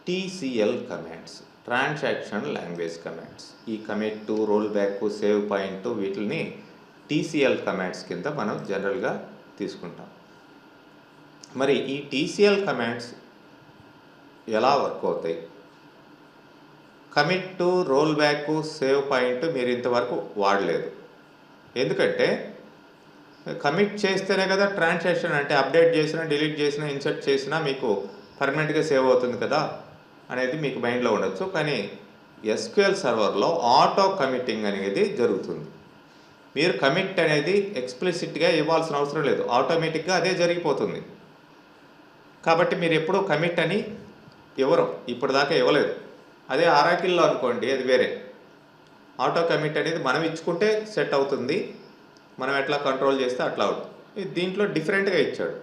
TCL commands, transaction language commands. ఈ commit to, roll back, save point వీటిని TCL commands కింద మనం జనరల్గా తీసుకుంటాం. మరి ఈ TCL కమాండ్స్ ఎలా వర్క్ అవుతాయి? Commit to, roll back, save point మీరు ఇంతవరకు వాడలేదు. ఎందుకంటే కమిట్ చేస్తేనే కదా ట్రాన్సాక్షన్, అంటే అప్డేట్ చేసినా, డిలీట్ చేసినా, ఇన్సర్ట్ చేసినా మీకు పర్మనెంట్గా సేవ్ అవుతుంది కదా అనేది మీకు మైండ్లో ఉండొచ్చు. కానీ SQL సర్వర్లో ఆటో కమిటింగ్ అనేది జరుగుతుంది. మీరు కమిట్ అనేది ఎక్స్ప్లిసిట్గా ఇవ్వాల్సిన అవసరం లేదు, ఆటోమేటిక్గా అదే జరిగిపోతుంది. కాబట్టి మీరు ఎప్పుడూ కమిట్ అని ఎవరు ఇప్పటిదాకా ఇవ్వలేదు. అదే ఆరాకిల్లో అనుకోండి, అది వేరే. ఆటో కమిట్ అనేది మనం ఇచ్చుకుంటే సెట్ అవుతుంది, మనం ఎట్లా కంట్రోల్ చేస్తే అట్లా అవుతుంది. దీంట్లో డిఫరెంట్గా ఇచ్చాడు.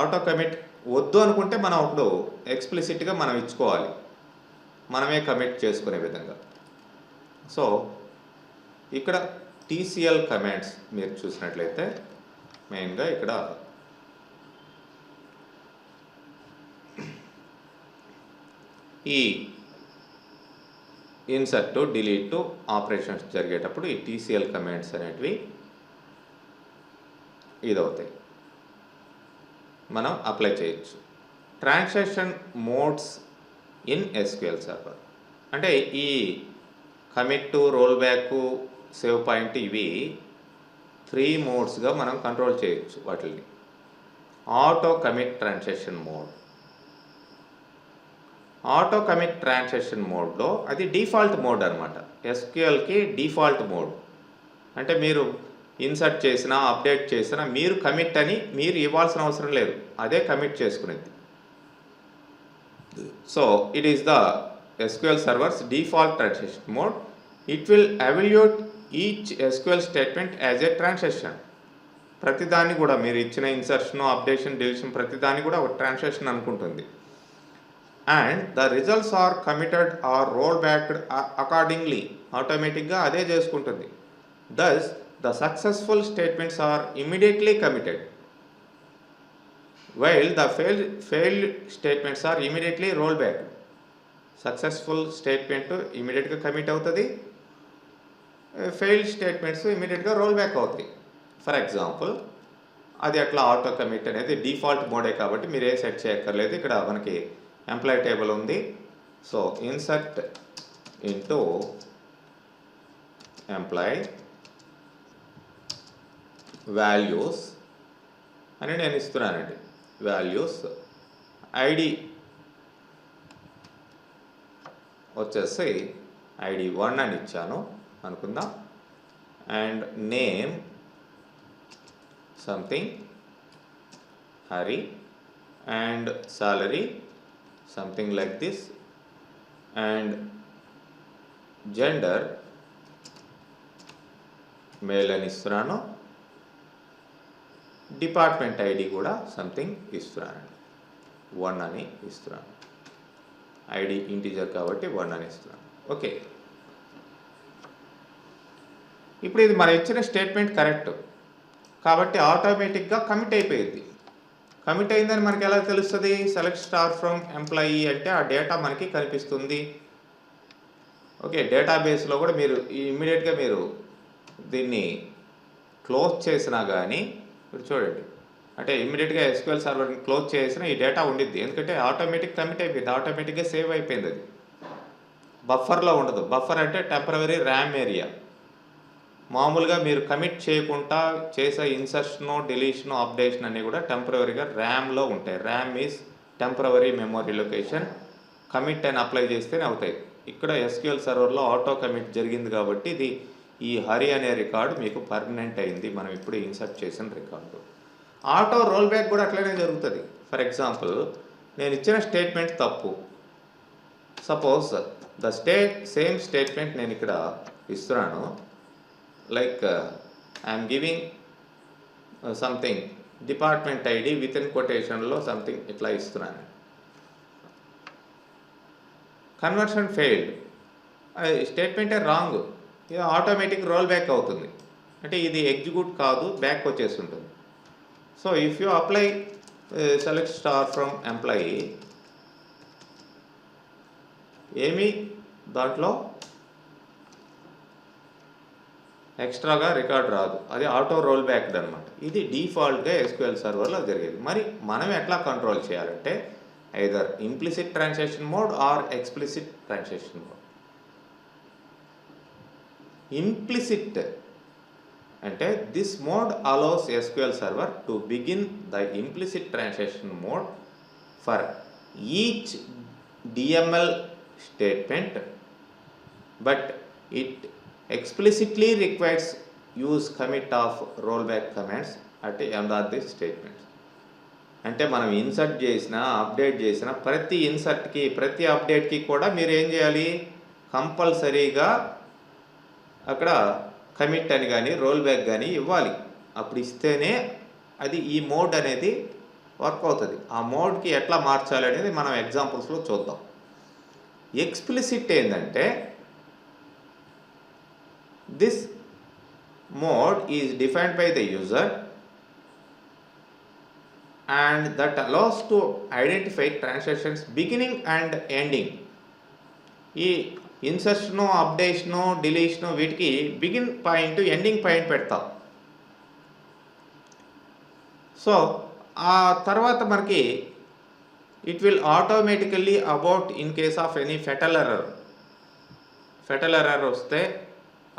ఆటో కమిట్ వద్దు అనుకుంటే మనం అప్పుడు ఎక్స్ప్లిసిట్గా మనం ఇచ్చుకోవాలి, మనమే కమిట్ చేసుకునే విధంగా. సో ఇక్కడ TCL కమాండ్స్ మీరు చూసినట్లయితే మెయిన్గా ఇక్కడ ఈ ఇన్సర్ట్, డిలీట్ ఆపరేషన్స్ జరిగేటప్పుడు ఈ TCL కమాండ్స్ అనేటివి ఇదవుతాయి, మనం అప్లై చేయొచ్చు. Transaction modes in SQL server అంటే ఈ commit, role back, save point ఇవి 3 మోడ్స్గా మనం కంట్రోల్ చేయొచ్చు వాటిని. Auto commit transaction mode, auto commit transaction మోడ్లో అది డిఫాల్ట్ మోడ్ అనమాట. SQLకి డిఫాల్ట్ మోడ్ అంటే మీరు ఇన్సర్ట్ చేసినా, అప్డేట్ చేసినా మీరు కమిట్ అని మీరు ఇవ్వాల్సిన అవసరం లేదు, అదే కమిట్ చేసుకునేది. So it is the SQL servers default transaction mode. It will evaluate each SQL statement as a transaction. ప్రతిదాన్ని కూడా మీరు ఇచ్చిన ఇన్సర్షన్, అప్డేషన్, డిలీషన్ ప్రతిదాన్ని కూడా ఒక ట్రాన్సాక్షన్ అనుకుంటుంది. And the results are committed or roll backed accordingly, ఆటోమేటిక్గా అదే చేసుకుంటుంది. Thus the successful statements are immediately committed, while the failed statements are immediately rolled back. Successful statement immediate గా commit అవుతుంది, failed statements immediate గా roll back అవుతాయి. For example అది అట్లా auto commit అనేది డిఫాల్ట్ మోడే కాబట్టి మీరు ఏ సెట్ చేయక్కర్లేదు. ఇక్కడ మనకి ఎంప్లాయీ టేబుల్ ఉంది. So insert into employee values అని నేను ఇస్తున్నానండి. వాల్యూస్ ఐడి వచ్చేసి ID 1 అని ఇచ్చాను అనుకుందాం. And name something Hari, and salary something like this, and gender male అని ఇస్తున్నాను. డిపార్ట్మెంట్ ID కూడా సంథింగ్ ఇస్తున్నానండి, 1 అని ఇస్తున్నాను. ID ఇంటీజర్ కాబట్టి 1 అని ఇస్తున్నాను. ఓకే, ఇప్పుడు ఇది మనం ఇచ్చిన స్టేట్మెంట్ కరెక్ట్ కాబట్టి ఆటోమేటిక్గా కమిట్ అయిపోయింది. కమిట్ అయిందని మనకి ఎలా తెలుస్తుంది? సెలెక్ట్ స్టార్ ఫ్రమ్ ఎంప్లాయీ అంటే ఆ డేటా మనకి కనిపిస్తుంది. ఓకే, డేటాబేస్లో కూడా మీరు ఇమ్మీడియట్గా మీరు దీన్ని క్లోజ్ చేసినా కానీ ఇప్పుడు చూడండి, అంటే ఇమ్మీడియట్గా SQL సర్వర్ని క్లోజ్ చేసినా ఈ డేటా ఉండిద్ది. ఎందుకంటే ఆటోమేటిక్ కమిట్ అయిపోయింది, ఆటోమేటిక్గా సేవ్ అయిపోయింది. అది బఫర్లో ఉండదు. బఫర్ అంటే టెంపరవరీ ర్యామ్ ఏరియా. మామూలుగా మీరు కమిట్ చేయకుండా చేసే ఇన్సర్షను, డిలీషను, అప్డేషన్ అన్నీ కూడా టెంపరవరీగా ర్యామ్లో ఉంటాయి. RAM is temporary memory location. Commit అని అప్లై చేస్తేనే అవుతాయి. ఇక్కడ SQL సర్వర్లో ఆటో కమిట్ జరిగింది కాబట్టి ఇది ఈ హరి అనే రికార్డు మీకు పర్మనెంట్ అయింది, మనం ఇప్పుడు ఇన్సర్ట్ చేసిన రికార్డు. ఆటో రోల్ బ్యాక్ కూడా అట్లనే జరుగుతుంది. ఫర్ ఎగ్జాంపుల్ నేను ఇచ్చిన స్టేట్మెంట్ తప్పు. సపోజ్ ద సేమ్ స్టేట్మెంట్ నేను ఇక్కడ ఇస్తున్నాను. Like I'm giving something department ID with in కొటేషన్లో సంథింగ్ ఇట్లా ఇస్తున్నాను. కన్వర్షన్ ఫెయిల్డ్, స్టేట్మెంటే రాంగ్, ఇది ఆటోమేటిక్ రోల్ బ్యాక్ అవుతుంది. అంటే ఇది ఎగ్జిక్యూట్ కాదు, బ్యాక్ వచ్చేస్తుంటుంది. So if you apply select star from employee ఏమీ దాంట్లో ఎక్స్ట్రాగా రికార్డ్ రాదు, అది ఆటో రోల్ బ్యాక్ అనమాట. ఇది డిఫాల్ట్గా ఎస్క్యూఎల్ సర్వర్లో జరిగేది. మరి మనం ఎట్లా కంట్రోల్ చేయాలంటే either implicit transaction mode or explicit transaction mode. Implicit అంటే this mode allows SQL server to begin the implicit transaction mode for each DML statement, but it explicitly requires use commit of rollback commands at the end of the statements. అంటే మనం insert చేసినా update చేసినా ప్రతి ఇన్సర్ట్కి ప్రతి అప్డేట్కి కూడా మీరు ఏం చేయాలి, కంపల్సరీగా అక్కడ కమిట్ అని కానీ రోల్ బ్యాక్ కానీ ఇవ్వాలి. అప్పుడు ఇస్తేనే అది ఈ మోడ్ అనేది వర్క్ అవుతుంది. ఆ మోడ్కి ఎట్లా మార్చాలి అనేది మనం ఎగ్జాంపుల్స్లో చూద్దాం. ఎక్స్ప్లిసిట్ ఏంటంటే this mode is defined by the user and that allows to identify transactions beginning and ending. ఈ ఇన్సర్షను అప్డేషను డిలీషను వీటికి బిగిన్ పాయింట్ ఎండింగ్ పాయింట్ పెడతాం. సో ఆ తర్వాత మనకి it will automatically abort in case of any fatal error వస్తే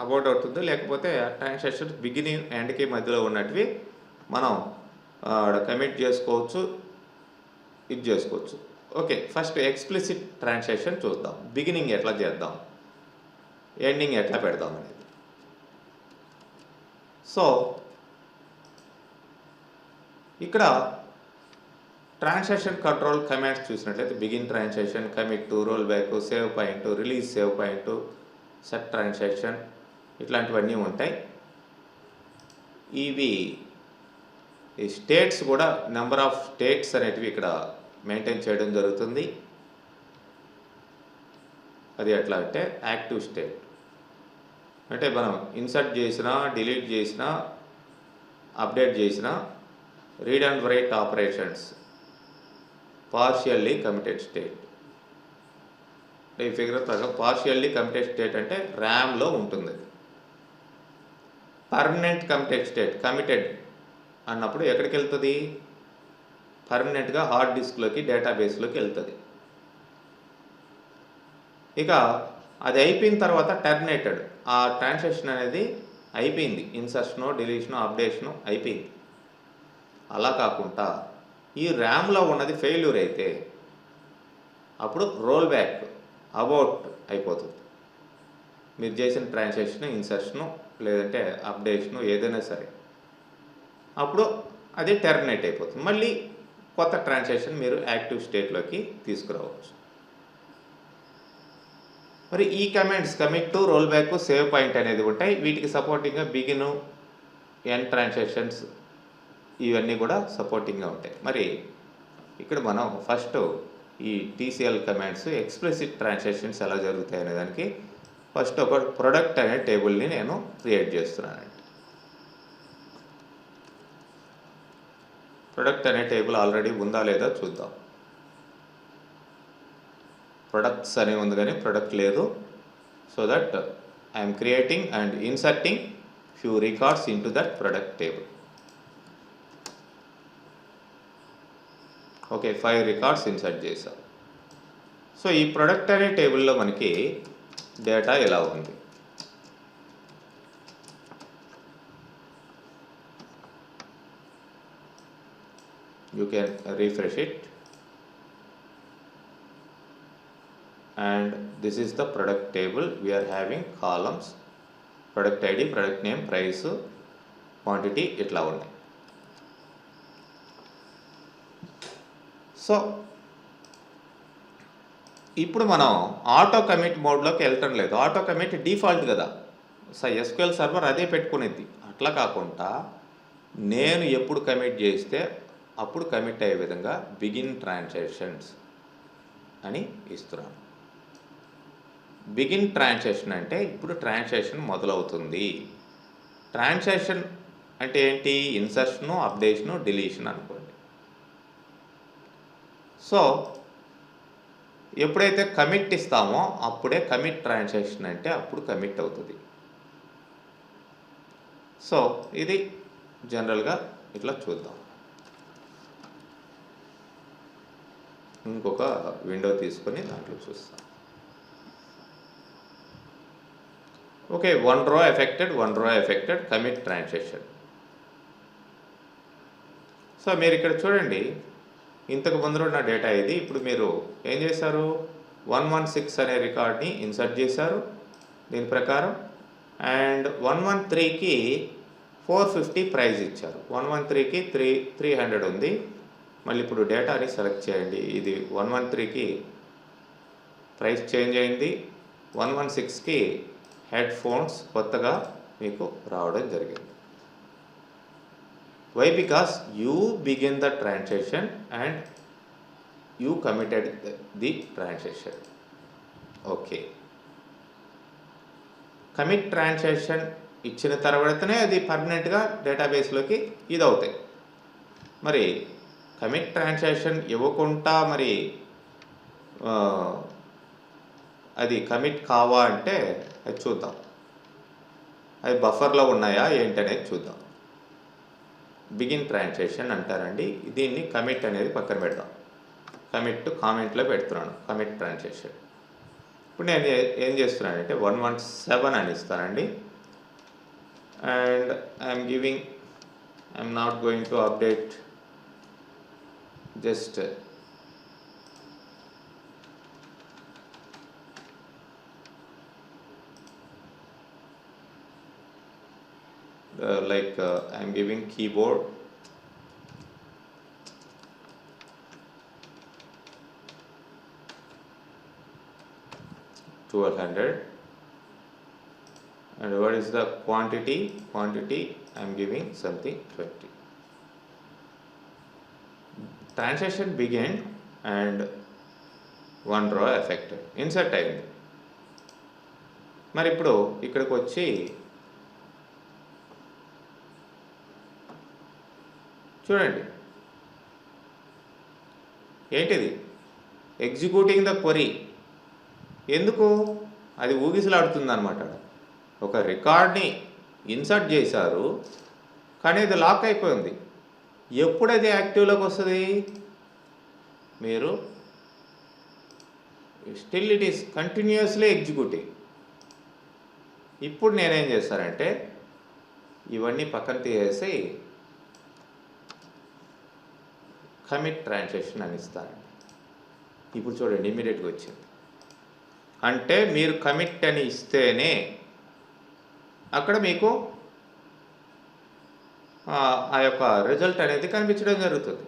abort అవుతుంది, లేకపోతే transaction beginning ఎండ్కి మధ్యలో ఉన్నటివి మనం కమిట్ చేసుకోవచ్చు, ఇది చేసుకోవచ్చు. ఓకే, ఫస్ట్ ఎక్స్ప్లిసిట్ ట్రాన్సాక్షన్ చూద్దాం. బిగినింగ్ ఎట్లా చేద్దాం, ఎండింగ్ ఎట్లా పెడదాం అనేది. సో ఇక్కడ ట్రాన్సాక్షన్ కంట్రోల్ కమాండ్స్ చూసినట్లయితే begin transaction, commit to, roll back, save point, release save point, set transaction, ఇట్లాంటివన్నీ ఉంటాయి. ఇవి ఈ స్టేట్స్ కూడా నెంబర్ ఆఫ్ స్టేట్స్ అనేటివి ఇక్కడ మెయింటైన్ చేయడం జరుగుతుంది. అది ఎట్లా అంటే యాక్టివ్ స్టేట్ అంటే మనం ఇన్సర్ట్ చేసినా డిలీట్ చేసినా అప్డేట్ చేసినా read and right operations partially committed state. ఈ ఫిగర్ ప్రకారం పార్షియల్లీ కమిటెడ్ స్టేట్ అంటే ర్యామ్లో ఉంటుంది. పర్మనెంట్ కమిటెడ్ స్టేట్, కమిటెడ్ అన్నప్పుడు ఎక్కడికి వెళ్తుంది, పర్మనెంట్గా హార్డ్ డిస్క్లోకి డేటాబేస్లోకి వెళ్తుంది. ఇక అది అయిపోయిన తర్వాత టర్మినేటెడ్, ఆ ట్రాన్సాక్షన్ అనేది అయిపోయింది, ఇన్సర్షను డిలీషను అప్డేషను అయిపోయింది. అలా కాకుండా ఈ ర్యామ్లో ఉన్నది ఫెయిల్యూర్ అయితే అప్పుడు రోల్ బ్యాక్ అబౌట్ అయిపోతుంది. మీరు చేసిన ట్రాన్సాక్షన్ ఇన్సర్షను లేదంటే అప్డేషను ఏదైనా సరే అప్పుడు అది టెర్మినేట్ అయిపోతుంది. మళ్ళీ కొత్త ట్రాన్సాక్షన్ మీరు యాక్టివ్ స్టేట్లోకి తీసుకురావచ్చు. మరి ఈ commands commit to, roll back, save point అనేది ఉంటాయి. వీటికి సపోర్టింగ్గా బిగిను, ఎండ్ ట్రాన్సాక్షన్స్ ఇవన్నీ కూడా సపోర్టింగ్గా ఉంటాయి. మరి ఇక్కడ మనం ఫస్ట్ ఈ టీసీఎల్ కమాండ్స్ ఎక్స్ప్లిసిట్ ట్రాన్సాక్షన్స్ ఎలా జరుగుతాయి అనే దానికి ఫస్ట్ ఒక ప్రొడక్ట్ అనే టేబుల్ని నేను క్రియేట్ చేస్తున్నానండి. ప్రొడక్ట్ అనే టేబుల్ ఆల్రెడీ ఉందా లేదా చూద్దాం. ప్రొడక్ట్స్ అనే ఉంది కానీ ప్రొడక్ట్ లేదు. So that I'm creating and inserting few records in to that product table. Okay, 5 records insert చేసాం. సో ఈ ప్రొడక్ట్ అనే టేబుల్లో మనకి డేటా ఎలా ఉంది, you can refresh it and this is the product table. We are having columns product ID, product name, price, quantity ఇట్లా ఉన్నాయి. So ఇప్పుడు మనం ఆటో కమిట్ మోడ్లోకి వెళ్ళటం లేదు. ఆటో కమిట్ డిఫాల్ట్ కదా, ఎస్క్యూఎల్ సర్వర్ అదే పెట్టుకునేది. అట్లా కాకుండా నేను ఎప్పుడు కమిట్ చేస్తే అప్పుడు కమిట్ అయ్యే విధంగా బిగిన్ ట్రాన్సాక్షన్స్ అని ఇస్తున్నాను. బిగిన్ ట్రాన్సాక్షన్ అంటే ఇప్పుడు ట్రాన్సాక్షన్ మొదలవుతుంది. ట్రాన్సాక్షన్ అంటే ఏంటి, ఇన్సర్షను, అప్డేషను, డిలీషన్ అనుకోండి. సో ఎప్పుడైతే కమిట్ ఇస్తామో అప్పుడే కమిట్ ట్రాన్సాక్షన్ అంటే అప్పుడు కమిట్ అవుతుంది. సో ఇది జనరల్గా ఇట్లా చూద్దాం. ఇంకొక విండో తీసుకొని దాంట్లో చూస్తాం. ఓకే, వన్ రో ఎఫెక్టెడ్ కమిట్ ట్రాన్సాక్షన్. సో మీరు ఇక్కడ చూడండి, ఇంతకు ముందు ఉన్న డేటా ఇది. ఇప్పుడు మీరు ఏం చేశారు, 116 అనే రికార్డ్ని ఇన్సర్ట్ చేశారు దీని ప్రకారం. అండ్ 113కి 450 ప్రైజ్ ఇచ్చారు. 113కి 300 ఉంది. మళ్ళీ ఇప్పుడు డేటాని సెలెక్ట్ చేయండి. ఇది 113కి ప్రైస్ చేంజ్ అయింది, 116కి హెడ్ ఫోన్స్ కొత్తగా మీకు రావడం జరిగింది. Why? Because you begin the transaction and you committed the transaction. Okay. Commit transaction ఇచ్చిన తర్వాతనే అది పర్మనెంట్గా డేటాబేస్లోకి ఇది అవుతాయి. మరి కమిట్ ట్రాన్సాక్షన్ ఇవ్వకుండా మరి అది కమిట్ కావా అంటే అది చూద్దాం. అది బఫర్లో ఉన్నాయా ఏంటనేది చూద్దాం. బిగిన్ ట్రాన్సాక్షన్ అంటారండి. దీన్ని కమిట్ అనేది పక్కన పెడదాం. కమిట్ కామెంట్లో పెడుతున్నాను, కమిట్ ట్రాన్సాక్షన్. ఇప్పుడు నేను ఏం చేస్తున్నానంటే 117 అని ఇస్తానండి. And I'm not going to update, just I'm giving keyboard, $1200, and what is the quantity? I'm giving something 20. Transaction began and one row affected, insert అయింది. మరి ఇప్పుడు ఇక్కడికి వచ్చి చూడండి, ఏంటిది ఎగ్జిక్యూటింగ్ ద క్వరీ. ఎందుకు అది ఊగిసలాడుతుంది అనమాట. ఒక రికార్డ్ని ఇన్సర్ట్ చేశారు కానీ అది లాక్ అయిపోయింది. ఎప్పుడు అది యాక్టివ్లోకి వస్తుంది, మీరు still it is continuously executing. ఇప్పుడు నేనేం చేస్తానంటే ఇవన్నీ పక్కన తీసేసి కమిట్ ట్రాన్సాక్షన్ అని ఇస్తానండి. ఇప్పుడు చూడండి ఇమీడియట్గా వచ్చింది. అంటే మీరు కమిట్ అని ఇస్తేనే అక్కడ మీకు ఆ యొక్క రిజల్ట్ అనేది కనిపించడం జరుగుతుంది.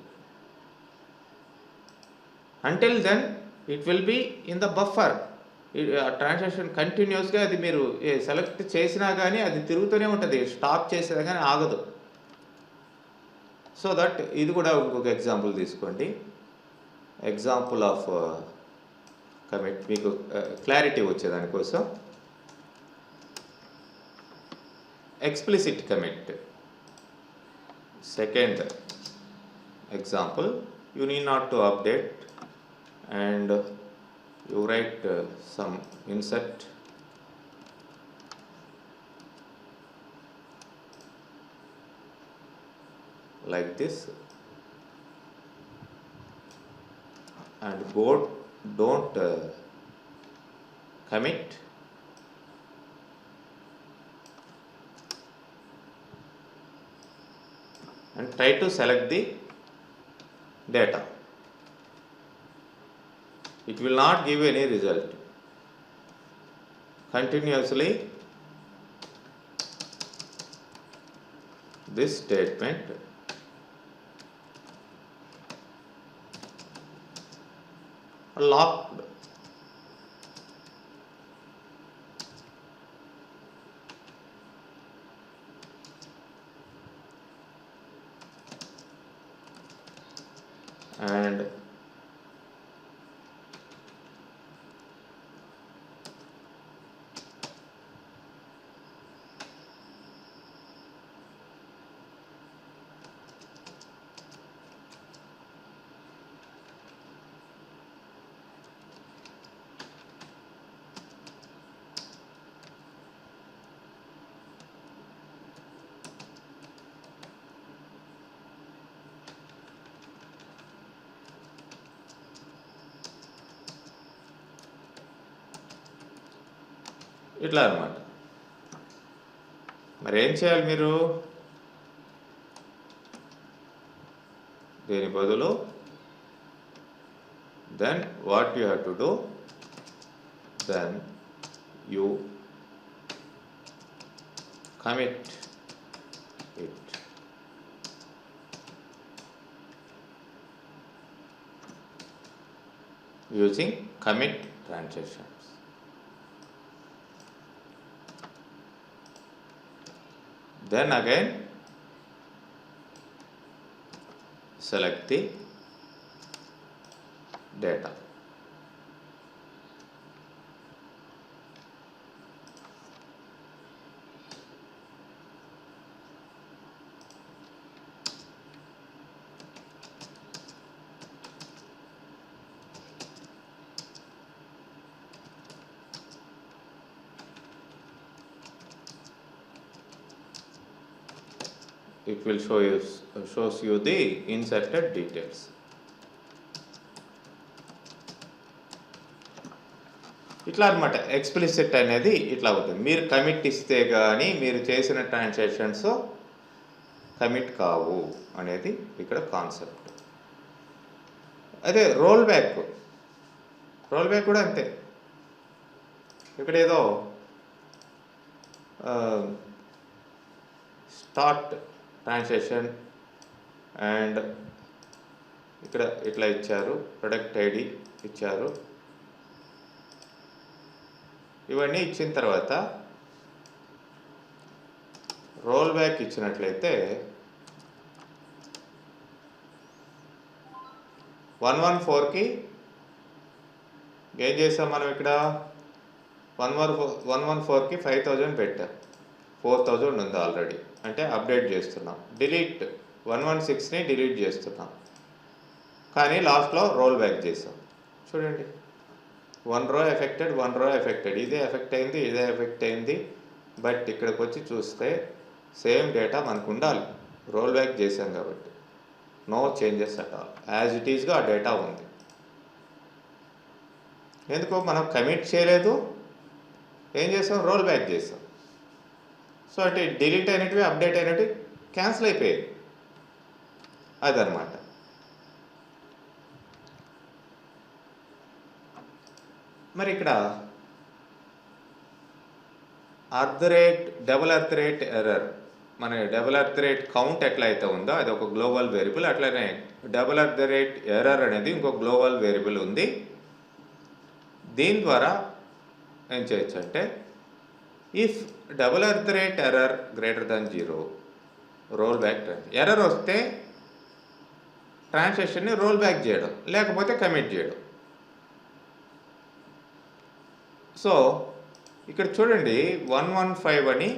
Until then it will be in the buffer. Transaction కంటిన్యూస్గా అది మీరు సెలెక్ట్ చేసినా కానీ అది తిరుగుతూనే ఉంటుంది, స్టాప్ చేసినా కానీ ఆగదు. సో దట్ ఇది కూడా ఇంకొక ఎగ్జాంపుల్ తీసుకోండి. ఎగ్జాంపుల్ ఆఫ్ కమిట్ మీకు క్లారిటీ వచ్చేదానికోసం. Explicit commit second example. You need not to update and you write some insert like this, and don't commit, and try to select the data. It will not give any result. Continuously this statement locked. And ఇట్లా అనమాట. మరి ఏం చేయాలి మీరు? దీని బదులు then what you have to do, then you commit it using commit transactions. Then again select the data. It will shows you the inserted details. ఇట్లా అనమాట. ఎక్స్ప్లిసిట్ అనేది ఇట్లా అవుతుంది. మీరు కమిట్ ఇస్తే కానీ మీరు చేసిన ట్రాన్సాక్షన్స్ కమిట్ కావు అనేది ఇక్కడ కాన్సెప్ట్. అదే రోల్ బ్యాక్ కూడా అంతే. ఇక్కడ ఏదో స్టార్ట్ ట్రాన్సాక్షన్ అండ్ ఇక్కడ ఇట్లా ఇచ్చారు, ప్రొడక్ట్ ఐడి ఇచ్చారు. ఇవన్నీ ఇచ్చిన తర్వాత రోల్ బ్యాక్ ఇచ్చినట్లయితే 114కి ఏం చేసాం మనం? ఇక్కడ 114కి 5000 పెట్టాం, 4000 ఉంది ఆల్రెడీ, అంటే అప్డేట్ చేస్తున్నాం. డిలీట్ 116ని డిలీట్ చేస్తున్నాం, కానీ లాస్ట్లో రోల్ బ్యాక్ చేసాం. చూడండి, 1 రో ఎఫెక్టెడ్, 1 రో ఎఫెక్టెడ్, ఇదే ఎఫెక్ట్ అయింది, ఇదే ఎఫెక్ట్ అయింది. బట్ ఇక్కడికి వచ్చి చూస్తే సేమ్ డేటా మనకు ఉండాలి, రోల్ బ్యాక్ చేసాం కాబట్టి no changes at all, as it ఈస్గా ఆ డేటా ఉంది. ఎందుకు మనం కమిట్ చేయలేదు, ఏం చేసాం? రోల్ బ్యాక్ చేసాం. సో అంటే డిలీట్ అయినవి, అప్డేట్ అయినవి క్యాన్సిల్ అయిపోయాయి. అదనమాట. మరి ఇక్కడ డబుల్ ఎర్త్ రేట్ ఎర్రర్, మన డబుల్ ఎర్త్ రేట్ కౌంట్ ఎట్లయితే ఉందో అది ఒక గ్లోబల్ వేరియబుల్, అట్లనే డబుల్ ఎర్త్ రేట్ ఎర్రర్ అనేది ఇంకో గ్లోబల్ వేరియబుల్ ఉంది. దీని ద్వారా ఏం చేయొచ్చు అంటే, if double earth rate error greater than 0, roll back. Error వస్తే ట్రాన్సాక్షన్ని రోల్ బ్యాక్ చేయడం, లేకపోతే కమిట్ చేయడం. సో ఇక్కడ చూడండి, 115 అని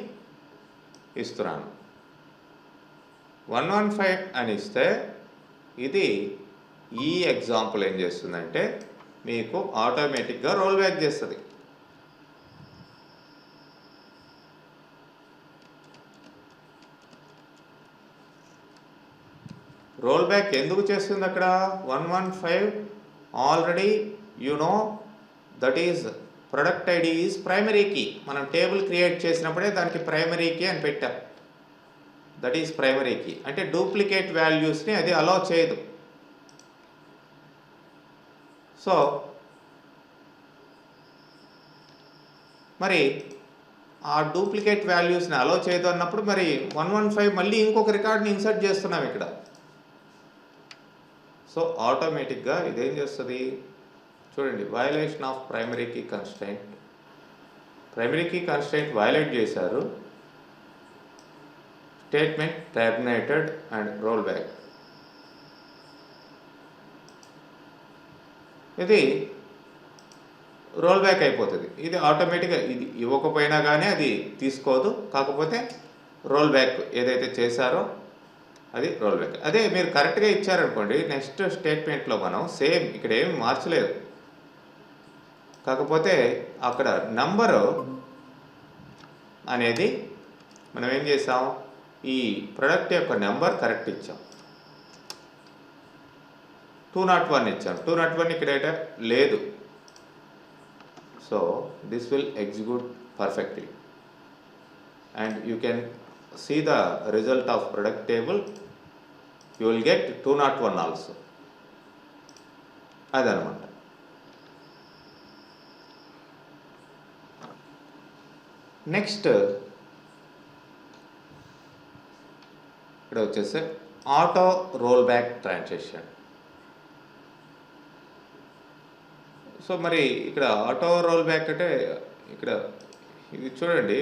ఇస్తున్నాను. 115 అని ఇస్తే ఇది ఈ ఎగ్జాంపుల్ ఏం చేస్తుందంటే మీకు ఆటోమేటిక్గా రోల్ బ్యాక్ చేస్తుంది. రోల్ బ్యాక్ ఎందుకు చేస్తుంది అక్కడ? 115 already you know that is product ID is primary key. మనం టేబుల్ క్రియేట్ చేసినప్పుడే దానికి ప్రైమరీ కీ అని పెట్టాం. దట్ ఈజ్ ప్రైమరీ కీ అంటే డూప్లికేట్ వాల్యూస్ని అది అలౌ చేయదు. సో మరి ఆ డూప్లికేట్ వాల్యూస్ని అలౌ చేయదు అన్నప్పుడు మరి 115 మళ్ళీ ఇంకొక రికార్డ్ని ఇన్సర్ట్ చేస్తున్నాం ఇక్కడ. సో ఆటోమేటిక్గా ఇదేం చేస్తుంది చూడండి, violation of primary key constraint. Primary key constraint violate చేశారు. Statement terminated and roll back. ఇది రోల్ బ్యాక్ అయిపోతుంది. ఇది ఆటోమేటిక్గా ఇది ఇవ్వకపోయినా కానీ అది తీసుకోదు. కాకపోతే రోల్ బ్యాక్ ఏదైతే చేశారో అది రోల్ బ్యాక్. అదే మీరు కరెక్ట్గా ఇచ్చారనుకోండి, నెక్స్ట్ స్టేట్మెంట్లో మనం సేమ్ ఇక్కడ ఏమి మార్చలేదు. కాకపోతే అక్కడ నంబరు అనేది మనం ఏం చేసాం, ఈ ప్రొడక్ట్ యొక్క నెంబర్ కరెక్ట్ ఇచ్చాం. 201 ఇచ్చాం. 201 ఇక్కడ లేదు. So this will execute perfectly, and you can see the result of product table. You will get 201 also. అదనమాట. నెక్స్ట్ ఇక్కడ వచ్చేసి auto roll back transaction. So మరి ఇక్కడ ఆటో రోల్ బ్యాక్ అంటే ఇక్కడ ఇది చూడండి,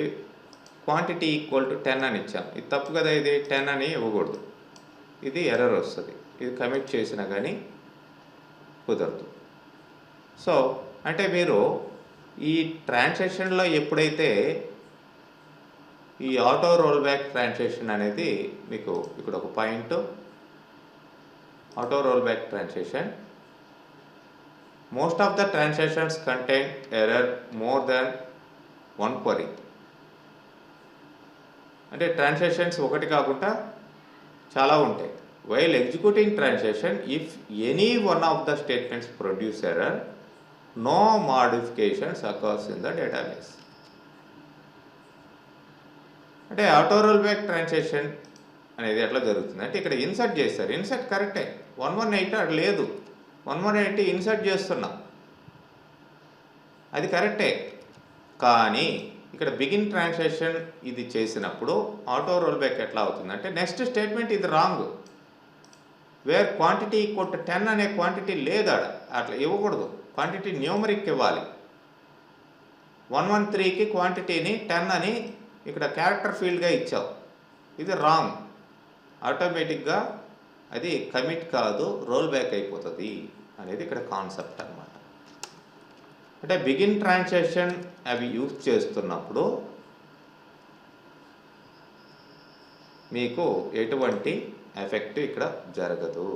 క్వాంటిటీ ఈక్వల్ టు 10 అని ఇచ్చాం. ఇది తప్పు కదా, ఇది 10 అని ఇవ్వకూడదు, ఇది ఎర్రర్ వస్తుంది. ఇది కమిట్ చేసినా కానీ కుదరదు. సో అంటే మీరు ఈ ట్రాన్సాక్షన్లో ఎప్పుడైతే ఈ ఆటో రోల్ బ్యాక్ ట్రాన్సాక్షన్ అనేది మీకు ఇక్కడ ఒక point, auto roll back transaction most of the transactions contain error more than 1 query. అంటే ట్రాన్సాక్షన్స్ ఒకటి కాకుండా చాలా ఉంటాయి. While executing transaction, if any one of the statements produce error, no modifications occurs in the database. అంటే auto roll back transaction అనేది ఎట్లా జరుగుతుంది అంటే ఇక్కడ ఇన్సర్ట్ చేస్తారు. ఇన్సర్ట్ కరెక్టే, 118 అది లేదు, 118 ఇన్సర్ట్ చేస్తున్నా, అది కరెక్టే. కానీ ఇక్కడ బిగిన్ ట్రాన్సాక్షన్ ఇది చేసినప్పుడు ఆటో రోల్ బ్యాక్ ఎట్లా అవుతుంది అంటే నెక్స్ట్ స్టేట్మెంట్ ఇది wrong, where quantity equal to 10 అనే క్వాంటిటీ లేదా, అట్లా ఇవ్వకూడదు. క్వాంటిటీ న్యూమరిక్ ఇవ్వాలి. 113కి క్వాంటిటీని 10 అని ఇక్కడ క్యారెక్టర్ ఫీల్డ్గా ఇచ్చావు, ఇది రాంగ్. ఆటోమేటిక్గా అది కమిట్ కాదు, రోల్ బ్యాక్ అయిపోతుంది అనేది ఇక్కడ కాన్సెప్ట్ అన్నమాట. అంటే బిగిన్ ట్రాన్సాక్షన్ అవి యూజ్ చేస్తున్నప్పుడు మీకు ఎటువంటి ఎఫెక్ట్ ఇక్కడ జరగదు.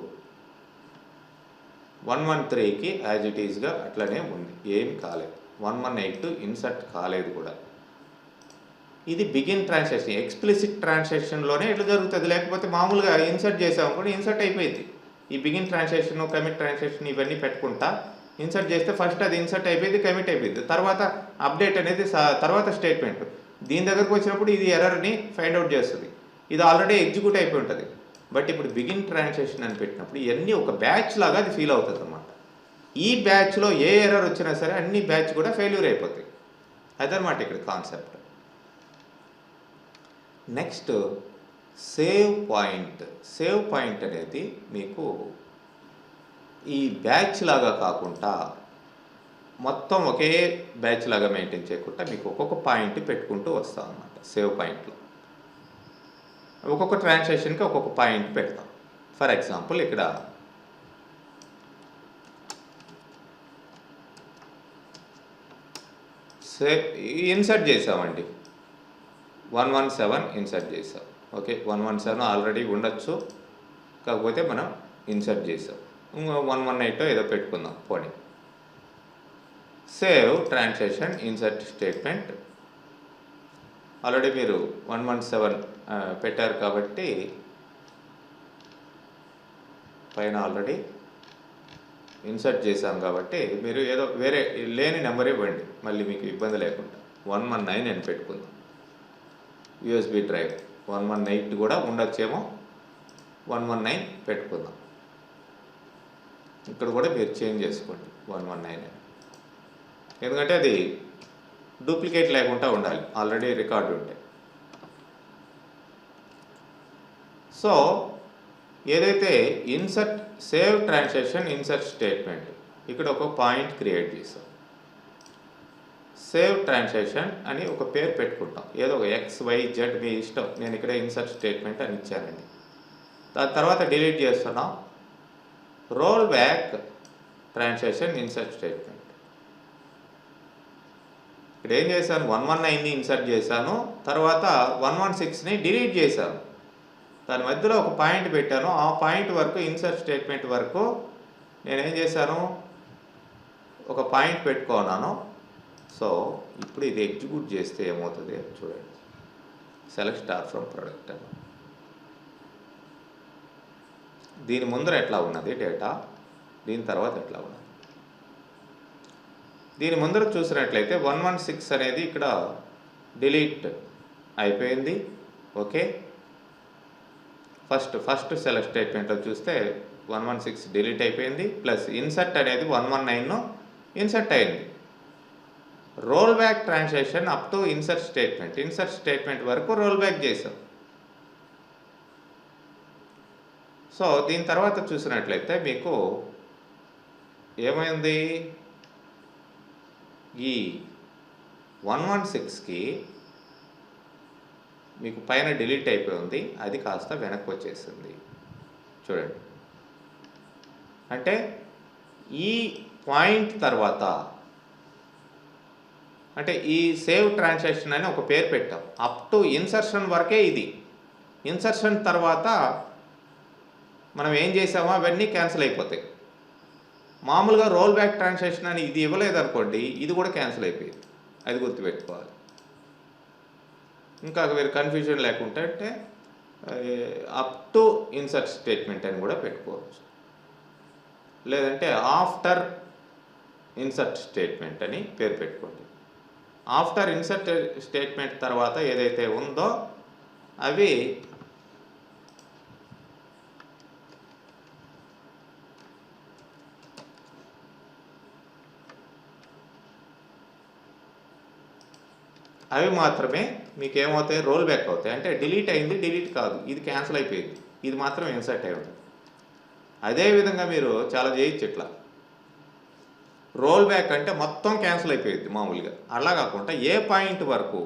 113కి యాజ్ ఇట్ ఈజ్గా అట్లనే ఉంది, ఏం కాలేదు. 118 ఇన్సర్ట్ కాలేదు కూడా. ఇది బిగిన్ ట్రాన్సాక్షన్, ఎక్స్ప్లిసిట్ ట్రాన్సాక్షన్లోనే ఎట్లా జరుగుతుంది. లేకపోతే మామూలుగా ఇన్సర్ట్ చేసాము కూడా ఇన్సర్ట్ అయిపోయింది. ఈ బిగిన్ ట్రాన్సాక్షన్, కమిట్ ట్రాన్సాక్షన్ ఇవన్నీ పెట్టుకుంటా ఇన్సర్ట్ చేస్తే ఫస్ట్ అది ఇన్సర్ట్ అయిపోయింది, కమిట్ అయిపోయింది. తర్వాత అప్డేట్ అనేది తర్వాత స్టేట్మెంట్ దీని దగ్గరకు వచ్చినప్పుడు ఇది ఎర్రర్ని ఫైండ్ అవుట్ చేస్తుంది. ఇది ఆల్రెడీ ఎగ్జిక్యూట్ అయిపోయి ఉంటుంది. బట్ ఇప్పుడు బిగిన్ ట్రాన్సాక్షన్ అని పెట్టినప్పుడు ఇవన్నీ ఒక బ్యాచ్ లాగా అది ఫీల్ అవుతుంది అన్నమాట. ఈ బ్యాచ్లో ఏ ఎర్రర్ వచ్చినా సరే అన్ని బ్యాచ్ కూడా ఫెయిల్యూర్ అయిపోతాయి. అదనమాట ఇక్కడ concept. Next save point. Save point అనేది మీకు ఈ బ్యాచ్ లాగా కాకుండా మొత్తం ఒకే బ్యాచ్ లాగా మెయింటైన్ చేయకుండా మీకు ఒక్కొక్క పాయింట్ పెట్టుకుంటూ వస్తాం అన్నమాట. సేవ్ పాయింట్లో ఒక్కొక్క ట్రాన్సాక్షన్కి ఒక్కొక్క పాయింట్ పెడతాం. ఫర్ ఎగ్జాంపుల్ ఇక్కడ ఇన్సర్ట్ చేసామండి, 117 ఇన్సర్ట్ చేసాం. ఓకే, 117 ఆల్రెడీ ఉండొచ్చు, కాకపోతే మనం ఇన్సర్ట్ చేసాం. 118 ఏదో పెట్టుకుందాం పోనీ. Save transaction insert statement already మీరు 117 పెట్టారు కాబట్టి పైన ఆల్రెడీ ఇన్సర్ట్ చేసాం కాబట్టి మీరు ఏదో వేరే లేని నెంబర్ ఇవ్వండి, మళ్ళీ మీకు ఇబ్బంది లేకుండా. 119 అని పెట్టుకుందాం. యూఎస్బి డ్రైవ్ 118 కూడా ఉండొచ్చేమో, 119 పెట్టుకుందాం. ఇక్కడ కూడా మీరు చేంజ్ చేసుకోండి 119 అని, ఎందుకంటే అది డూప్లికేట్ లేకుండా ఉండాలి, ఆల్రెడీ రికార్డు ఉంటే. సో ఏదైతే insert save transaction insert statement ఇక్కడ ఒక పాయింట్ క్రియేట్ చేసాం. సేవ్ ట్రాన్సాక్షన్ అని ఒక పేరు పెట్టుకుంటాం, ఏదో ఒక XYZ మీ ఇష్టం. నేను ఇక్కడ ఇన్సర్ట్ స్టేట్మెంట్ అని ఇచ్చానండి. దాని తర్వాత డిలీట్ చేస్తున్నాం. Role back transaction insert statement. ఇక్కడ ఏం చేశాను, 119ని ఇన్సర్ట్ చేశాను, తర్వాత 116ని డిలీట్ చేశాను. దాని మధ్యలో ఒక పాయింట్ పెట్టాను. ఆ పాయింట్ వరకు ఇన్సర్ట్ స్టేట్మెంట్ వరకు నేనేం చేశాను, ఒక పాయింట్ పెట్టుకున్నాను. సో ఇప్పుడు ఇది ఎగ్జిక్యూట్ చేస్తే ఏమవుతుంది చూడండి. సెలెక్ట్ స్టార్ ఫ్రమ్ ప్రొడక్ట్ అని దీని ముందర ఎట్లా ఉన్నది డేటా, దీని తర్వాత ఎట్లా ఉన్నది. దీని ముందర చూసినట్లయితే 116 అనేది ఇక్కడ డిలీట్ అయిపోయింది. ఓకే, ఫస్ట్ సెలెక్ట్ స్టేట్మెంట్లో చూస్తే 116 డిలీట్ అయిపోయింది. ప్లస్ ఇన్సర్ట్ అనేది 119 ఇన్సర్ట్ అయింది. Role back transaction up to insert statement వరకు రోల్ బ్యాక్ చేసాం. సో దీని తర్వాత చూసినట్లయితే మీకు ఏమైంది, ఈ 116కి మీకు పైన డిలీట్ అయిపోయింది, అది కాస్త వెనక్కి వచ్చేసింది. చూడండి, అంటే ఈ పాయింట్ తర్వాత అంటే ఈ సేవ్ ట్రాన్సాక్షన్ అని ఒక పేరు పెట్టాం. అప్ టు ఇన్సర్షన్ వరకే ఇది. ఇన్సర్షన్ తర్వాత మనం ఏం చేసామో అవన్నీ క్యాన్సిల్ అయిపోతాయి. మామూలుగా రోల్ బ్యాక్ ట్రాన్సాక్షన్ అని ఇది ఇవ్వలేదనుకోండి, ఇది కూడా క్యాన్సిల్ అయిపోయింది. అది గుర్తుపెట్టుకోవాలి. ఇంకా వేరే కన్ఫ్యూజన్ లేకుంటే అంటే అప్ టు ఇన్సర్ట్ స్టేట్మెంట్ అని కూడా పెట్టుకోవచ్చు, లేదంటే ఆఫ్టర్ ఇన్సర్ట్ స్టేట్మెంట్ అని పేరు పెట్టుకోండి. ఆఫ్టర్ ఇన్సర్ట్ స్టేట్మెంట్ తర్వాత ఏదైతే ఉందో అవి మాత్రమే మీకు ఏమవుతాయి, రోల్ బ్యాక్ అవుతాయి. అంటే డిలీట్ అయింది, డిలీట్ కాదు, ఇది క్యాన్సిల్ అయిపోయింది, ఇది మాత్రం ఇన్సర్ట్ అయి ఉంటుంది. అదేవిధంగా మీరు చాలా చేయొచ్చు. ఇట్లా రోల్ బ్యాక్ అంటే మొత్తం క్యాన్సిల్ అయిపోయింది మామూలుగా. అలా కాకుండా ఏ పాయింట్ వరకు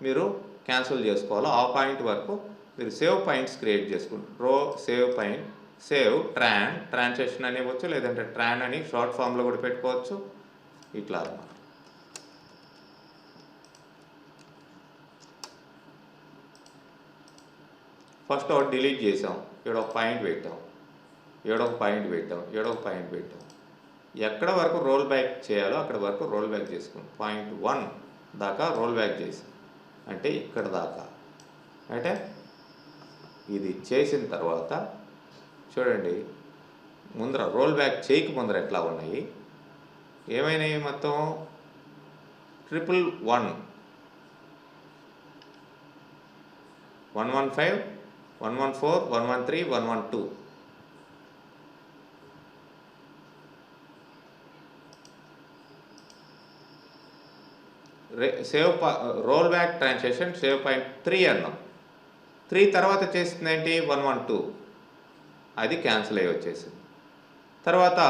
మీరు క్యాన్సిల్ చేసుకోవాలో ఆ పాయింట్ వరకు మీరు సేవ్ పాయింట్స్ క్రియేట్ చేసుకుంటారు. సేవ్ ట్రాన్సాక్షన్ అని ఇవ్వచ్చు, లేదంటే ట్రాన్ అని షార్ట్ ఫామ్లో కూడా పెట్టుకోవచ్చు. ఇట్లా అన్నమాట. ఫస్ట్ ఒకటి డిలీట్ చేసాం, ఏడొక పాయింట్ పెట్టాం, ఏడొక పాయింట్ పెట్టాం. ఎక్కడ వరకు రోల్ బ్యాక్ చేయాలో అక్కడ వరకు రోల్ బ్యాక్ చేసుకున్నాం. పాయింట్ 1 దాకా రోల్ బ్యాక్ చేసాం, అంటే ఇక్కడ దాకా. అంటే ఇది చేసిన తర్వాత చూడండి, ముందర రోల్ బ్యాక్ చేయక ముందర ఎట్లా ఉన్నాయి, ఏమైనాయి మొత్తం 111, 115, 114, 113, 112. Role back transaction save point 3 అన్నాం. 3 తర్వాత చేసింది ఏంటి, 112, అది క్యాన్సిల్ అయ్యి వచ్చేసింది. తర్వాత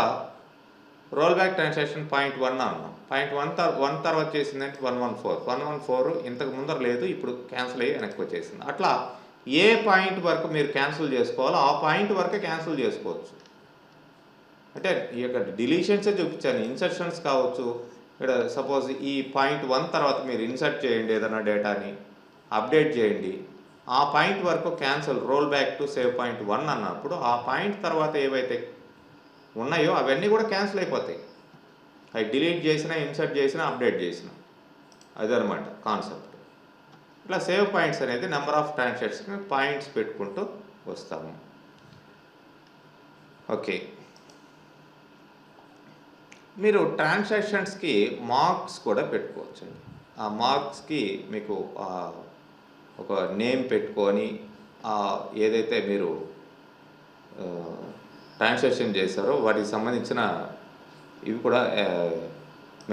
రోల్ బ్యాక్ ట్రాన్సాక్షన్ పాయింట్ 1 అన్నాం. పాయింట్ 1 తర్వాత చేసిందంటే 114 ఇంతకు ముందర లేదు, ఇప్పుడు క్యాన్సిల్ అయ్యి వెనక్కి వచ్చేసింది. అట్లా ఏ పాయింట్ వరకు మీరు క్యాన్సిల్ చేసుకోవాలో ఆ పాయింట్ వరకే క్యాన్సిల్ చేసుకోవచ్చు. అంటే ఈ యొక్క డిలీషన్సే చూపించాను, ఇన్సర్షన్స్ కావచ్చు. ఇక్కడ సపోజ్ ఈ పాయింట్ 1 తర్వాత మీరు ఇన్సర్ట్ చేయండి, ఏదైనా డేటాని అప్డేట్ చేయండి, ఆ పాయింట్ వరకు cancel, roll back to save point 1 అన్నప్పుడు ఆ పాయింట్ తర్వాత ఏవైతే ఉన్నాయో అవన్నీ కూడా క్యాన్సిల్ అయిపోతాయి. అవి డిలీట్ చేసినా, ఇన్సర్ట్ చేసినా, అప్డేట్ చేసినా. అదనమాట కాన్సెప్ట్. ఇట్లా సేవ్ పాయింట్స్ అనేది నెంబర్ ఆఫ్ ట్రాన్సాక్షన్స్ పాయింట్స్ పెట్టుకుంటూ వస్తాము. ఓకే, మీరు ట్రాన్సాక్షన్స్కి మార్క్స్ కూడా పెట్టుకోవచ్చండి. ఆ మార్క్స్కి మీకు ఒక నేమ్ పెట్టుకొని ఏదైతే మీరు ట్రాన్సాక్షన్ చేశారో వాటికి సంబంధించిన ఇవి కూడా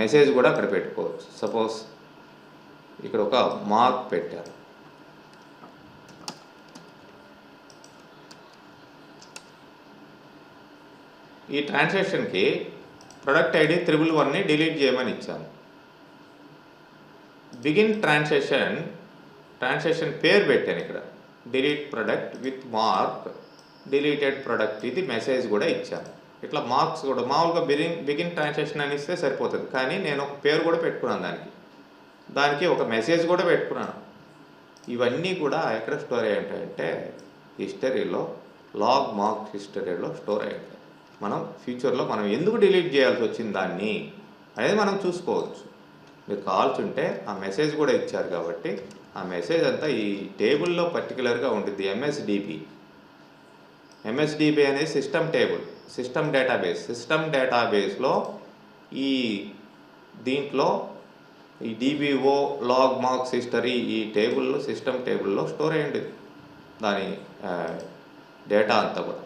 మెసేజ్ కూడా అక్కడ పెట్టుకోవచ్చు. సపోజ్ ఇక్కడ ఒక మార్క్ పెట్టారు, ఈ ట్రాన్సాక్షన్కి ప్రొడక్ట్ ఐడి 111ని డిలీట్ చేయమని ఇచ్చాను. బిగిన్ ట్రాన్సాక్షన్ పేరు పెట్టాను ఇక్కడ, delete product with mark deleted product, ఇది మెసేజ్ కూడా ఇచ్చాను. ఇట్లా మార్క్స్ కూడా మామూలుగా బిగిన్ ట్రాన్సాక్షన్ అని ఇస్తే సరిపోతుంది, కానీ నేను ఒక పేరు కూడా పెట్టుకున్నాను, దానికి ఒక మెసేజ్ కూడా పెట్టుకున్నాను. ఇవన్నీ కూడా ఎక్కడ స్టోర్ అయ్యి ఉంటాయంటే హిస్టరీలో, లాగ్ మార్క్ హిస్టరీలో స్టోర్ అయ్యి ఉంటాయి. మనం ఫ్యూచర్లో మనం ఎందుకు డిలీట్ చేయాల్సి వచ్చింది దాన్ని అనేది మనం చూసుకోవచ్చు. మీరు కావాల్సి ఉంటే ఆ మెసేజ్ కూడా ఇచ్చారు కాబట్టి ఆ మెసేజ్ అంతా ఈ టేబుల్లో పర్టికులర్గా ఉంటుంది. ఎంఎస్డిబి అనేది సిస్టమ్ టేబుల్, సిస్టమ్ డేటాబేస్లో ఈ దీంట్లో ఈ DBO లాగ్ మార్క్స్ హిస్టరీ ఈ టేబుల్లో సిస్టమ్ టేబుల్లో స్టోర్ అయ్యింది దాని డేటా అంతా కూడా.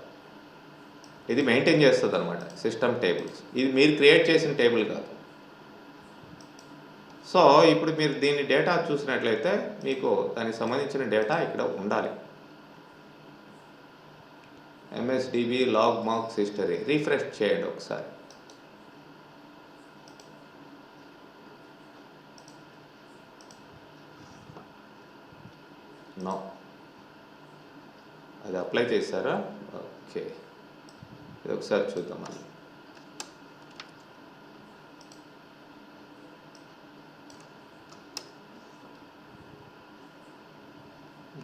ఇది మెయింటైన్ చేస్తుంది అనమాట సిస్టమ్ టేబుల్స్. ఇది మీరు క్రియేట్ చేసిన టేబుల్ కాదు. సో ఇప్పుడు మీరు దీని డేటా చూసినట్లయితే మీకు దానికి సంబంధించిన డేటా ఇక్కడ ఉండాలి. MSDB log marks history refresh చేయండి ఒకసారి. నో, అది అప్లై చేశారా? ఓకే, ఇది ఒకసారి చూద్దాం మళ్ళీ.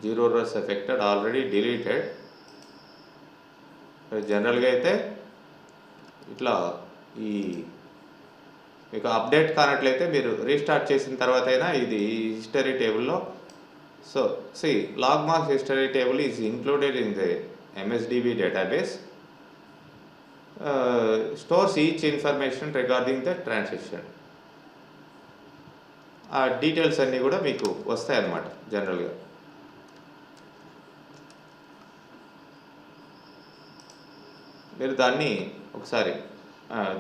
జీరో రస్ ఎఫెక్టెడ్ ఆల్రెడీ డిలీటెడ్. జనరల్గా అయితే ఇట్లా ఈ మీకు అప్డేట్ కానట్లయితే మీరు రీస్టార్ట్ చేసిన తర్వాత అయినా ఇది హిస్టరీ టేబుల్లో. So log marks history table is included in the MSDB database. Stores each information regarding the transaction. ఆ డీటెయిల్స్ అన్నీ కూడా మీకు వస్తాయన్నమాట జనరల్గా. మీరు దాన్ని ఒకసారి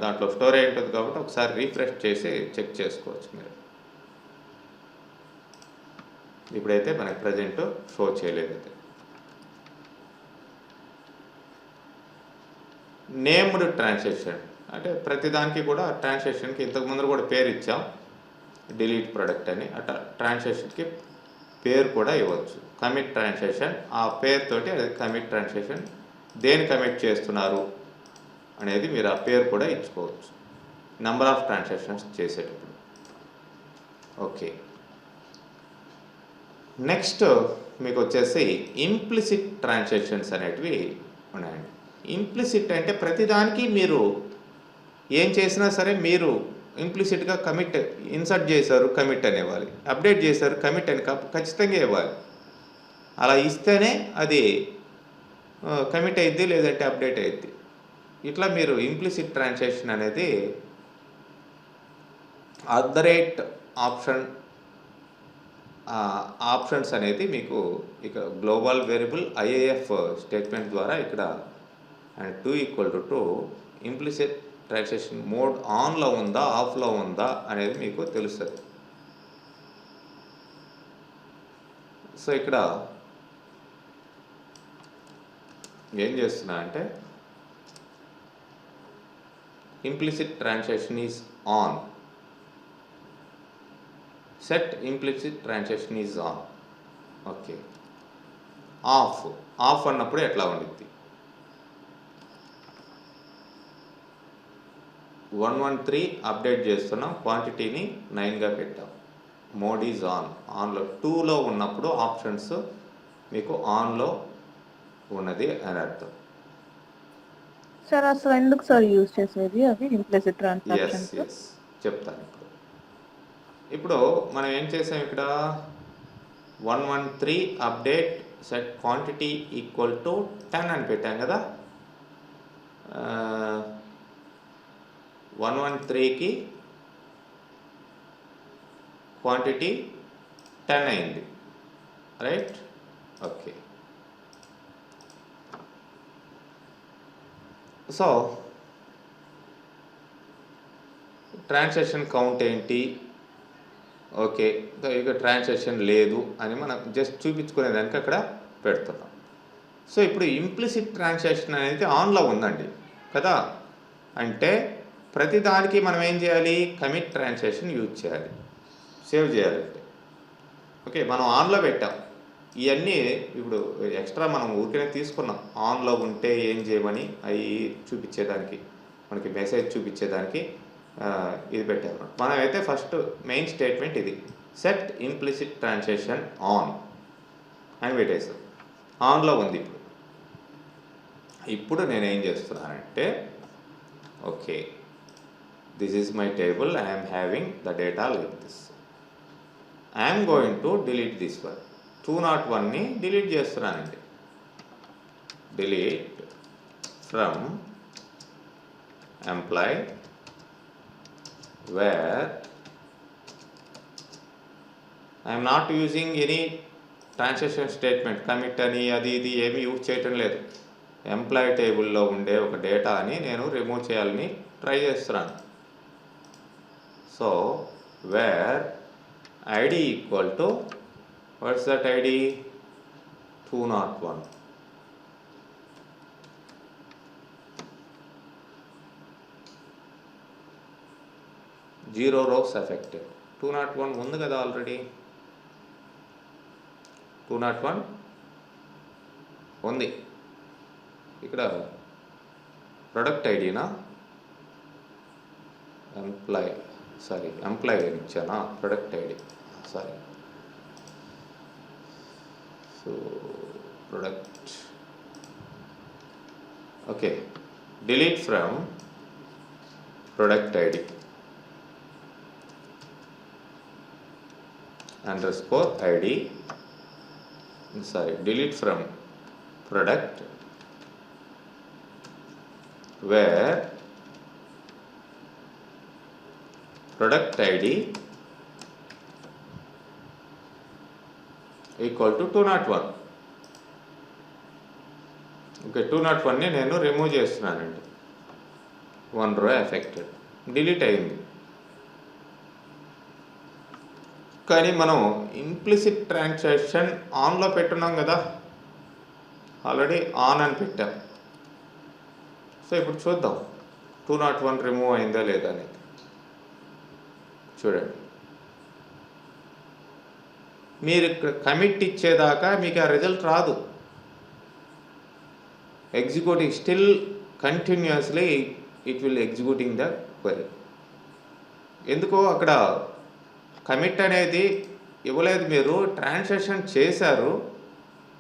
దాంట్లో స్టోర్ అయి ఉంటుంది కాబట్టి ఒకసారి రీఫ్రెష్ చేసి చెక్ చేసుకోవచ్చు మీరు. ఇప్పుడైతే మనకి ప్రజెంట్ షో చేయలేదు. నేమ్డ్ ట్రాన్సాక్షన్ అంటే ప్రతిదానికి కూడా ట్రాన్సాక్షన్కి ఇంతకుముందు కూడా పేరు ఇచ్చాం, డిలీట్ ప్రొడక్ట్ అని. అట్లా ట్రాన్సాక్షన్కి పేరు కూడా ఇవ్వచ్చు. కమిట్ ట్రాన్సాక్షన్, ఆ పేరుతోటి అది కమిట్ ట్రాన్సాక్షన్, దేని కమిట్ చేస్తున్నారు అనేది మీరు ఆ పేరు కూడా ఇచ్చుకోవచ్చు నెంబర్ ఆఫ్ ట్రాన్సాక్షన్స్ చేసేటప్పుడు. ఓకే, నెక్స్ట్ మీకు వచ్చేసి ఇంప్లిసిట్ ట్రాన్సాక్షన్స్ అనేటివి ఉన్నాయండి. ఇంప్లిసిట్ అంటే ప్రతిదానికి మీరు ఏం చేసినా సరే మీరు ఇంప్లిసిట్గా కమిట్ ఇన్సర్ట్ చేశారు కమిట్ అని ఇవ్వాలి, అప్డేట్ చేశారు కమిట్ అని ఖచ్చితంగా ఇవ్వాలి. అలా ఇస్తేనే అది కమిట్ అయ్యిద్ది, లేదంటే అప్డేట్ అయ్యిద్ది. ఇట్లా మీరు ఇంప్లిసిట్ ట్రాన్సాక్షన్ అనేది ఆప్షన్స్ అనేది మీకు ఇక గ్లోబల్ వేరియబుల్ IAF స్టేట్మెంట్ ద్వారా ఇక్కడ అండ్ 2 ఇంప్లిసిట్ ట్రాన్సాక్షన్ మోడ్ ఆన్లో ఉందా ఆఫ్లో ఉందా అనేది మీకు తెలుస్తుంది. సో ఇక్కడ ఏం చేస్తున్నా అంటే implicit transaction is on, set implicit transaction is on. Okay, of అన్నప్పుడు ఎట్లా ఉండిద్ది? 113 అప్డేట్ చేస్తున్నాం, క్వాంటిటీని 9గా పెట్టాం. మోడ్ ఈజ్ ఆన్లో 2లో ఉన్నప్పుడు ఆప్షన్స్ మీకు ఆన్లో ఉన్నది అని అర్థం. సార్ అసలు ఎందుకు సార్ యూజ్ చేసేది అవి ఇంప్లిసిట్ ట్రాన్సాక్షన్స్? ఎస్ చెప్తాను. ఇప్పుడు మనం ఏం చేసాం ఇక్కడ 113 update set quantity equal to 10 అని పెట్టాం కదా. 113కి క్వాంటిటీ 10 అయింది, right? Okay, so transaction count ఏంటి? ఓకే, ఇక ట్రాన్సాక్షన్ లేదు అని మనం జస్ట్ చూపించుకునేదానికి అక్కడ పెడుతున్నాం. సో ఇప్పుడు ఇంప్లిసిట్ ట్రాన్సాక్షన్ అనేది ఆన్లో ఉందండి కదా, అంటే ప్రతిదానికి మనం ఏం చేయాలి? కమిట్ ట్రాన్సాక్షన్ యూజ్ చేయాలి, సేవ్ చేయాలంటే. ఓకే, మనం ఆన్లో పెట్టాం. ఇవన్నీ ఇప్పుడు ఎక్స్ట్రా మనం ఊరికనే తీసుకున్నాం. ఆన్లో ఉంటే ఏం చేయమని అవి చూపించేదానికి, మనకి మెసేజ్ చూపించేదానికి ఇది పెట్టాము. మనమైతే ఫస్ట్ మెయిన్ స్టేట్మెంట్ ఇది, సెట్ ఇంప్లిసిట్ ట్రాన్సాక్షన్ ఆన్ అని పెట్టేసాం. ఆన్లో ఉంది. ఇప్పుడు నేనేం చేస్తున్నానంటే, okay, this is my table, I'm having the data like this. I'm going to delete this one. 201ని డిలీట్ చేస్తున్నానండి. Delete from employee where I am not using any transaction statement commit అని అది ఇది ఏమీ యూజ్ చేయటం లేదు. Employee టేబుల్లో ఉండే ఒక డేటాని నేను రిమూవ్ చేయాలని ట్రై చేస్తున్నాను. So where ID equal to what's that ID 201. Zero rows affected. 201 ఉంది కదా ఆల్రెడీ. 201 ఉంది. ఇక్కడ ప్రొడక్ట్ ఐడినా ఎంప్లాయ్ ఇచ్చానా product ID sorry. So product okay delete from product ID underscore id delete from product where product id equal to 201. Okay 201ని నేను remove చేస్తున్నానండి. 1 row affected delete అయింది. కానీ మనం ఇంప్లిసిట్ ట్రాన్సాక్షన్ ఆన్లో పెట్టున్నాం కదా, ఆల్రెడీ ఆన్ అని పెట్టాం. సో ఇప్పుడు చూద్దాం 201 రిమూవ్ అయిందా లేదా అనేది. చూడండి, మీరు ఇక్కడ కమిట్ ఇచ్చేదాకా మీకు ఆ రిజల్ట్ రాదు. Executing still continuously it will executing the query. ఎందుకో అక్కడ కమిట్ అనేది ఇవ్వలేదు, మీరు ట్రాన్సాక్షన్ చేశారు.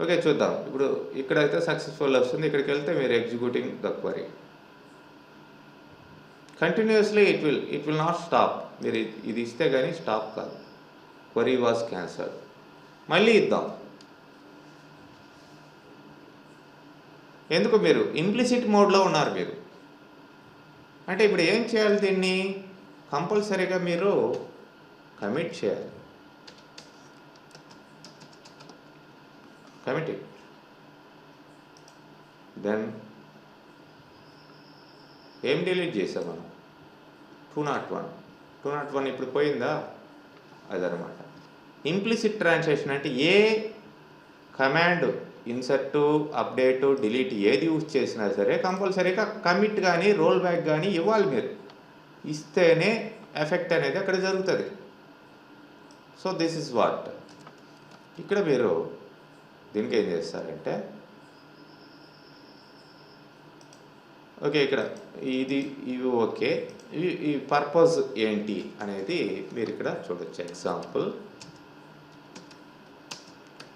ఓకే చూద్దాం, ఇప్పుడు ఇక్కడైతే సక్సెస్ఫుల్ వస్తుంది, ఇక్కడికి వెళ్తే మీరు executing the query continuously it will not stop. మీరు ఇది ఇస్తే కానీ స్టాప్ కాదు. Query was cancelled. మళ్ళీ ఇద్దాం. ఎందుకు మీరు ఇంప్లిసిట్ మోడ్లో ఉన్నారు మీరు. అంటే ఇప్పుడు ఏం చేయాలి, దీన్ని కంపల్సరీగా మీరు కమిట్ చేయాలి. Commit it. దెన్ ఏం డిలీట్ చేసాం మనం? 201 ఇప్పుడు పోయిందా? అదనమాట ఇంప్లిసిట్ ట్రాన్సాక్షన్. అంటే ఏ కమాండ్ ఇన్సర్ట్, అప్డేట్, డిలీట్ ఏది యూజ్ చేసినా సరే కంపల్సరీగా కమిట్ కానీ రోల్ బ్యాక్ కానీ ఇవ్వాలి. మీరు ఇస్తేనే ఎఫెక్ట్ అనేది అక్కడ జరుగుతుంది. So this is what. ఇక్కడ మీరు దీనికి ఏం చేస్తారంటే ఓకే ఇక్కడ ఇవి ఓకే, ఈ పర్పస్ ఏంటి అనేది మీరు ఇక్కడ చూడొచ్చు. Example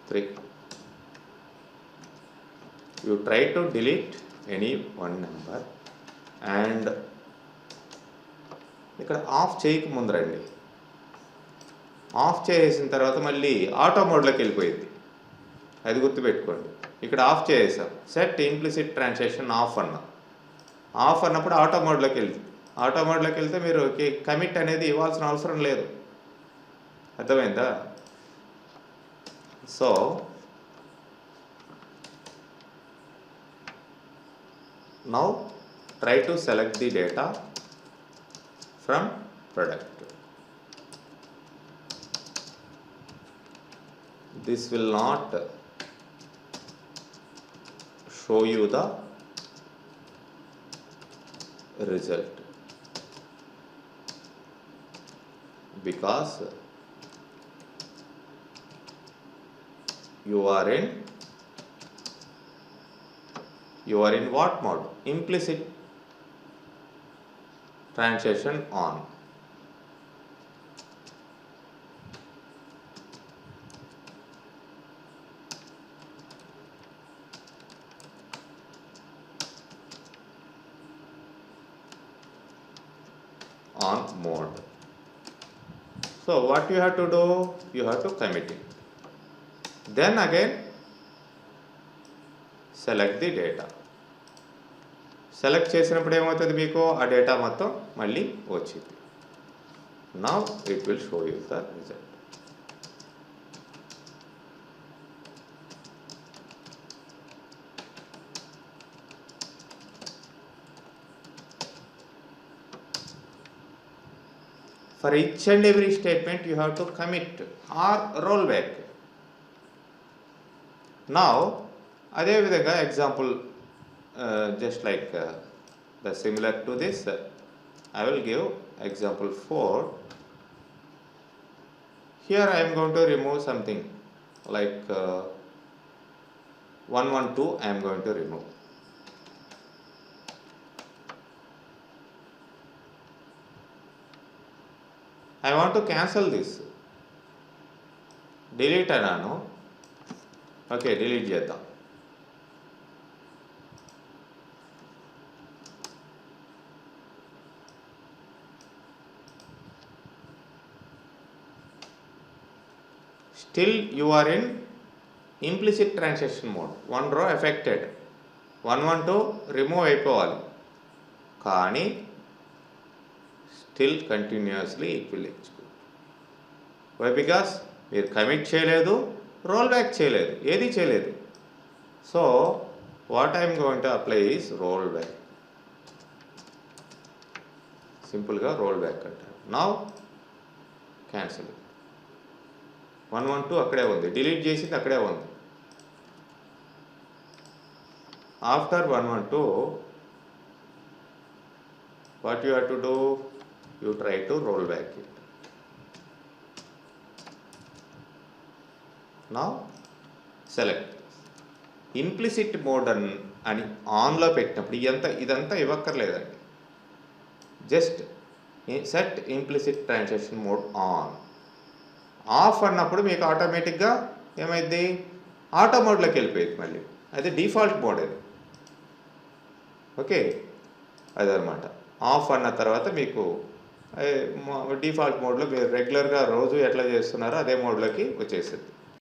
3 you try to delete any one number and ఇక్కడ ఆఫ్ చేయక ముందరండి, ఆఫ్ చేసిన తర్వాత మళ్ళీ ఆటో మోడ్లోకి వెళ్ళిపోయింది. అది గుర్తుపెట్టుకోండి. ఇక్కడ ఆఫ్ చేసాం, సెట్ ఇంప్లిసిట్ ట్రాన్సాక్షన్ ఆఫ్ అన్నాం. ఆఫ్ అన్నప్పుడు ఆటో మోడ్లోకి వెళ్తే మీరు కమిట్ అనేది ఇవ్వాల్సిన అవసరం లేదు. అర్థమైందా? So now try to select the data from product. This will not show you the result because you are in what mode? Implicit transaction on. On mode. So what you have to do? You have to commit it. Then again select the data. Select చేసినప్పుడు ఏమవుతుంది, మీకు ఆ data మొత్తం మళ్ళీ వచ్చింది. Now it will show you the result. For each and every statement you have to commit or roll back. Now అదే విధంగా example just like the similar to this, I will give example 4. Here I am going to remove something like 112 I am going to remove. I want to cancel this. Delete అన్నాను. Okay, delete చేద్దాం. Still you are in implicit transaction mode. One row affected. 112 remove అయిపోవాలి, కానీ still continuously it will execute. Why? Because మీరు commit చేయలేదు, roll back చేయలేదు, ఏది చేయలేదు. So what I'm going to apply is roll back. సింపుల్గా roll back అంటారు. Now cancel. 112 అక్కడే ఉంది, డిలీట్ చేసింది అక్కడే ఉంది. After 112 what you have to do? You try to roll back it. Now select implicit mode అని ఆన్లో పెట్టినప్పుడు ఇదంతా ఇవ్వక్కర్లేదండి. Just set implicit transaction mode on. Off అన్నప్పుడు మీకు ఆటోమేటిక్గా ఏమైంది? ఆటో మోడ్లోకి వెళ్ళిపోయింది మళ్ళీ. అది డిఫాల్ట్ మోడ్ అది. ఓకే, అదనమాట. ఆఫ్ అన్న తర్వాత మీకు డిఫాల్ట్ మోడ్లో మీరు రెగ్యులర్గా రోజు ఎట్లా చేస్తున్నారో అదే మోడ్లోకి వచ్చేసింది.